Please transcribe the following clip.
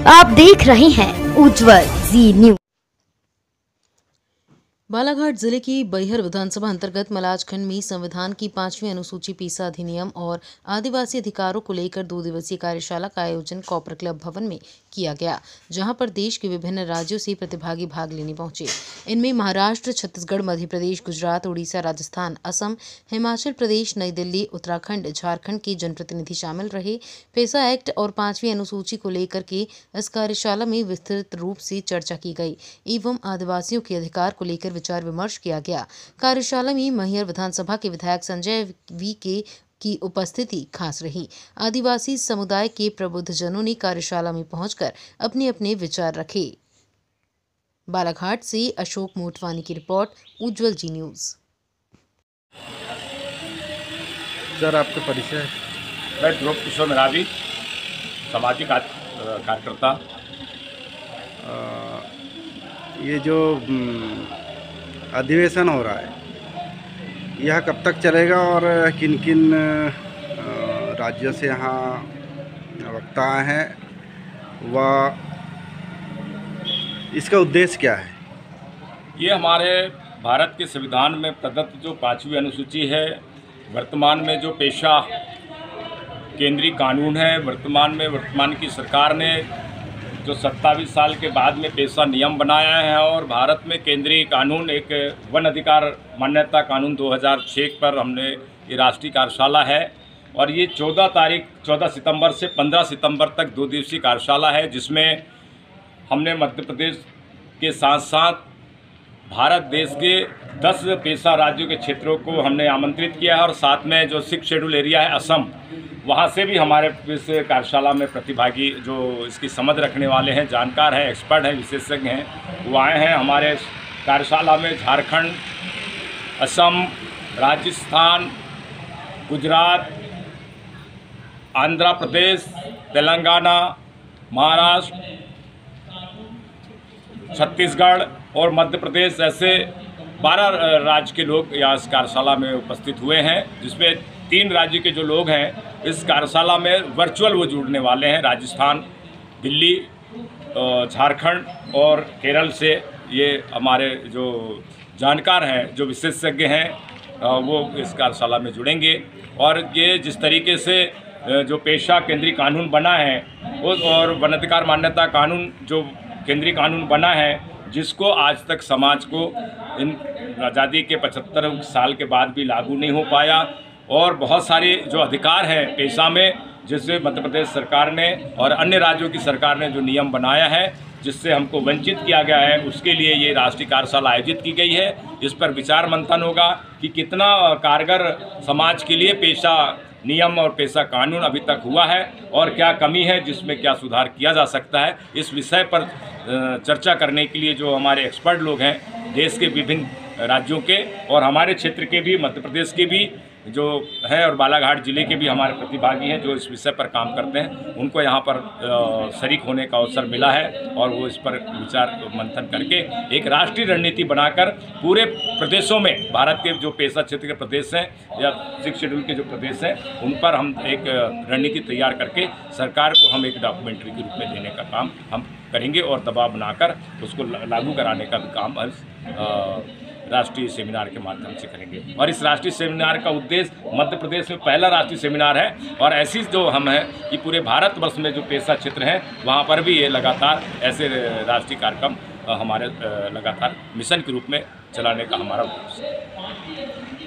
आप देख रहे हैं उज्जवल जी न्यूज। बालाघाट जिले की बैहर विधानसभा अंतर्गत मलाजखंड में संविधान की 5वीं अनुसूची पीसा अधिनियम और आदिवासी अधिकारों को लेकर 2 दिवसीय कार्यशाला का आयोजन कॉपर क्लब भवन में किया गया, जहां पर देश के विभिन्न राज्यों से प्रतिभागी भाग लेने पहुंचे। इनमें महाराष्ट्र, छत्तीसगढ़, मध्य प्रदेश, गुजरात, उड़ीसा, राजस्थान, असम, हिमाचल प्रदेश, नई दिल्ली, उत्तराखंड, झारखंड के जनप्रतिनिधि शामिल रहे। पेसा एक्ट और 5वीं अनुसूची को लेकर के इस कार्यशाला में विस्तृत रूप से चर्चा की गई एवं आदिवासियों के अधिकार को लेकर विचार विमर्श किया गया। कार्यशाला में मैहर विधानसभा के विधायक संजय वी के की उपस्थिति खास रही। आदिवासी समुदाय के प्रबुद्धजनों ने कार्यशाला में पहुंचकर अपने अपने विचार रखे। बालाघाट से अशोक मोटवानी की रिपोर्ट, उज्जवल जी न्यूज। सर, आपका परिचय? मैं ध्रुव किशोर मेरावी, सामाजिक कार्यकर्ता। ये जो अधिवेशन हो रहा है, यह कब तक चलेगा और किन किन राज्यों से यहाँ वक्ता हैं, व इसका उद्देश्य क्या है? ये हमारे भारत के संविधान में प्रदत्त जो 5वीं अनुसूची है, वर्तमान में जो पेशा केंद्रीय कानून है, वर्तमान की सरकार ने जो 27 साल के बाद में पेशा नियम बनाया है और भारत में केंद्रीय कानून एक वन अधिकार मान्यता कानून 2006 पर हमने ये राष्ट्रीय कार्यशाला है और ये 14 सितंबर से 15 सितंबर तक 2 दिवसीय कार्यशाला है, जिसमें हमने मध्य प्रदेश के साथ साथ भारत देश के 10 पेशा राज्यों के क्षेत्रों को हमने आमंत्रित किया है और साथ में जो 6 शेड्यूल एरिया है असम, वहाँ से भी हमारे इस कार्यशाला में प्रतिभागी जो इसकी समझ रखने वाले हैं, जानकार हैं, एक्सपर्ट हैं, विशेषज्ञ हैं, वो आए हैं। हमारे कार्यशाला में झारखंड, असम, राजस्थान, गुजरात, आंध्र प्रदेश, तेलंगाना, महाराष्ट्र, छत्तीसगढ़ और मध्य प्रदेश ऐसे 12 राज्य के लोग यहाँ इस कार्यशाला में उपस्थित हुए हैं, जिसमें 3 राज्य के जो लोग हैं इस कार्यशाला में वर्चुअल वो जुड़ने वाले हैं। राजस्थान, दिल्ली, झारखंड और केरल से ये हमारे जो जानकार हैं, जो विशेषज्ञ हैं, वो इस कार्यशाला में जुड़ेंगे। और ये जिस तरीके से जो पेशा केंद्रीय कानून बना है और वन अधिकार मान्यता कानून जो केंद्रीय कानून बना है, जिसको आज तक समाज को इन आज़ादी के 75 साल के बाद भी लागू नहीं हो पाया और बहुत सारे जो अधिकार हैं पेशा में, जिससे मध्य प्रदेश सरकार ने और अन्य राज्यों की सरकार ने जो नियम बनाया है, जिससे हमको वंचित किया गया है, उसके लिए ये राष्ट्रीय कार्यशाला आयोजित की गई है। इस पर विचार मंथन होगा कि कितना कारगर समाज के लिए पेशा नियम और पेशा कानून अभी तक हुआ है और क्या कमी है, जिसमें क्या सुधार किया जा सकता है। इस विषय पर चर्चा करने के लिए जो हमारे एक्सपर्ट लोग हैं, देश के विभिन्न राज्यों के और हमारे क्षेत्र के भी, मध्य प्रदेश के भी जो है और बालाघाट जिले के भी हमारे प्रतिभागी हैं जो इस विषय पर काम करते हैं, उनको यहाँ पर शरीक होने का अवसर मिला है और वो इस पर विचार मंथन करके एक राष्ट्रीय रणनीति बनाकर पूरे प्रदेशों में, भारत के जो पेशा क्षेत्र के प्रदेश हैं या 6 शेड्यूल के जो प्रदेश हैं, उन पर हम एक रणनीति तैयार करके सरकार को हम एक डॉक्यूमेंट्री के रूप में देने का काम हम करेंगे और दबाव बनाकर उसको लागू कराने का भी काम राष्ट्रीय सेमिनार के माध्यम से करेंगे। और इस राष्ट्रीय सेमिनार का उद्देश्य मध्य प्रदेश में पहला राष्ट्रीय सेमिनार है और ऐसी जो हम हैं कि पूरे भारतवर्ष में जो पेशा क्षेत्र हैं, वहाँ पर भी ये लगातार ऐसे राष्ट्रीय कार्यक्रम हमारे लगातार मिशन के रूप में चलाने का हमारा उद्देश्य है।